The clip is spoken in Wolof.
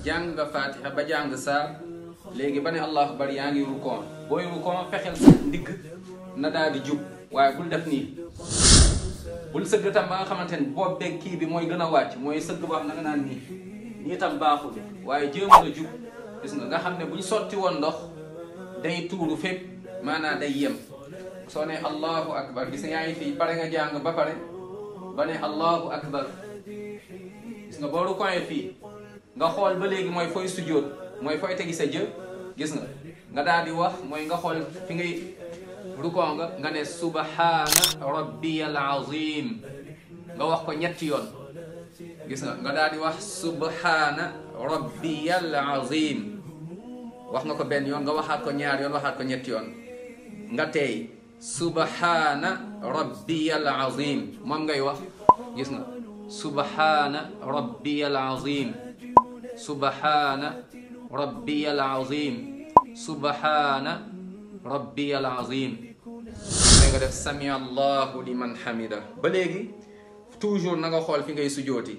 jàng nga fatiha ba jàng saar léegi ba ne allahu akbar yaa ngi rukoon booy rukoon fexeel sa ndigg na daal di jub waaye bul def nii bul sëgg tam ba nga xamante ni boobu beeg kii bi mooy gën a wàcc mooy sëgg boo xam na nga naan nii tam baaxul waaye jéem a jub gis nga xam ne buñ sotti woon ndox day tuuru fépp maanaam day yem soo ne allahu akbar gis nga yaa ngi fii pare nga jàng ba pare ba ne allahu akbar gis nga boo rukoonee fii nga xool ba léegi mooy fooy sujjóot mooy fooy tegi sa jë gis nga daal di wax mooy nga xool fi ngay rukoo nga ne subhaana rabbiyal azim nga wax ko ñetti yoon gis nga daal di wax subhaana rabbiyal azim wax nga ko benn yoon nga waxaat ko ñaar yoon waxaat ko ñetti yoon nga tey subhaana rabbiyal azim moom ngay wax gis nga subhaana rabbiyal azim subhaana rabbiyal azim subhaana rabbiyal azim nga def sami allahu liman hamida ba léegi toujours na nga xool fi ngay sujooti